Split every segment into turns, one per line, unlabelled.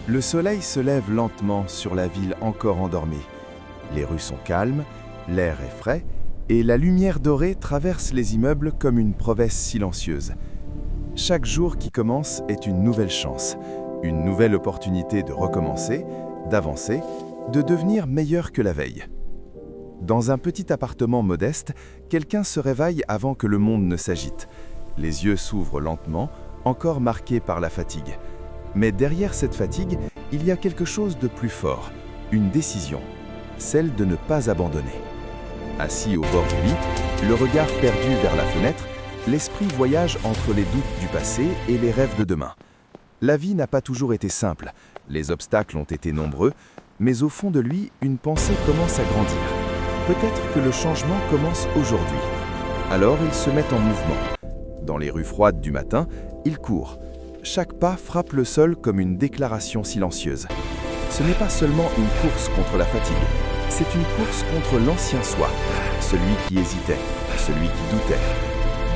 Le soleil se lève lentement sur la ville encore endormie. Les rues sont calmes, l'air est frais, et la lumière dorée traverse les immeubles comme une promesse silencieuse. Chaque jour qui commence est une nouvelle chance, une nouvelle opportunité de recommencer, d'avancer, de devenir meilleur que la veille. Dans un petit appartement modeste, quelqu'un se réveille avant que le monde ne s'agite. Les yeux s'ouvrent lentement, encore marqués par la fatigue. Mais derrière cette fatigue, il y a quelque chose de plus fort, une décision, celle de ne pas abandonner. Assis au bord du lit, le regard perdu vers la fenêtre, l'esprit voyage entre les doutes du passé et les rêves de demain. La vie n'a pas toujours été simple, les obstacles ont été nombreux, mais au fond de lui, une pensée commence à grandir. Peut-être que le changement commence aujourd'hui. Alors il se met en mouvement. Dans les rues froides du matin, il court. Chaque pas frappe le sol comme une déclaration silencieuse. Ce n'est pas seulement une course contre la fatigue, c'est une course contre l'ancien soi, celui qui hésitait, celui qui doutait.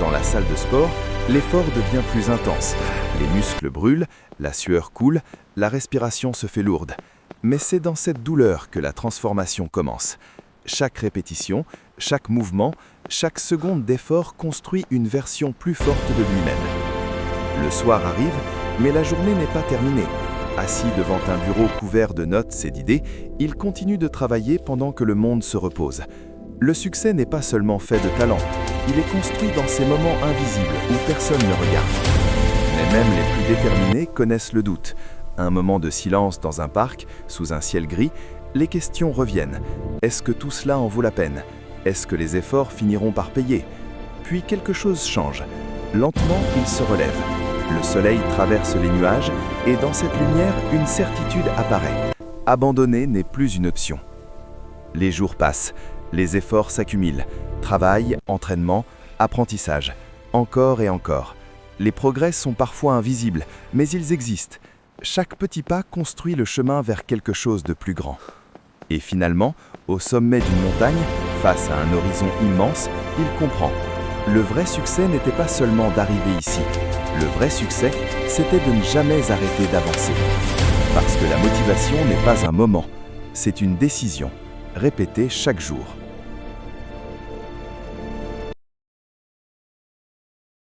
Dans la salle de sport, l'effort devient plus intense. Les muscles brûlent, la sueur coule, la respiration se fait lourde. Mais c'est dans cette douleur que la transformation commence. Chaque répétition, chaque mouvement, chaque seconde d'effort construit une version plus forte de lui-même. Le soir arrive, mais la journée n'est pas terminée. Assis devant un bureau couvert de notes et d'idées, il continue de travailler pendant que le monde se repose. Le succès n'est pas seulement fait de talent, il est construit dans ces moments invisibles où personne ne regarde. Mais même les plus déterminés connaissent le doute. Un moment de silence dans un parc, sous un ciel gris, les questions reviennent. Est-ce que tout cela en vaut la peine? Est-ce que les efforts finiront par payer? Puis quelque chose change. Lentement, il se relève. Le soleil traverse les nuages et dans cette lumière, une certitude apparaît. Abandonner n'est plus une option. Les jours passent, les efforts s'accumulent. Travail, entraînement, apprentissage. Encore et encore. Les progrès sont parfois invisibles, mais ils existent. Chaque petit pas construit le chemin vers quelque chose de plus grand. Et finalement, au sommet d'une montagne, face à un horizon immense, il comprend. Le vrai succès n'était pas seulement d'arriver ici. Le vrai succès, c'était de ne jamais arrêter d'avancer. Parce que la motivation n'est pas un moment, c'est une décision, répétée chaque jour.